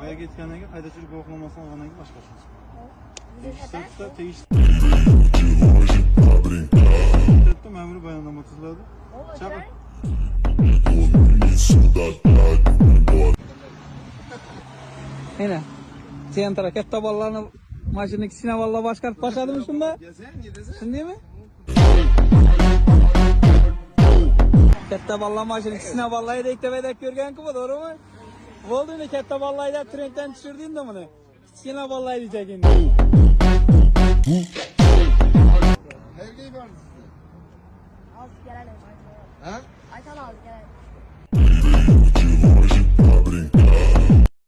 Oya ketgandan keyin haydovchilik guvohnomasini olgandan keyin boshqasini. Tegishli ma'muriy bayonnoma tuziladi. Chaqir. Mana sentra katta bolalarni mashina kichkina bolalar boshqarib boshladimi shunda? Shundaymi? Katta bolalar mashina kichkina bolalar haydab ko'rgan-ku, to'g'rimi? Bo'ldi, katta bolalar haydab trenddan tushirding-da buni. Kichkina bolalar haydaydi endi. Nereye var? Az gelelim. Ha? Aytan az gelelim.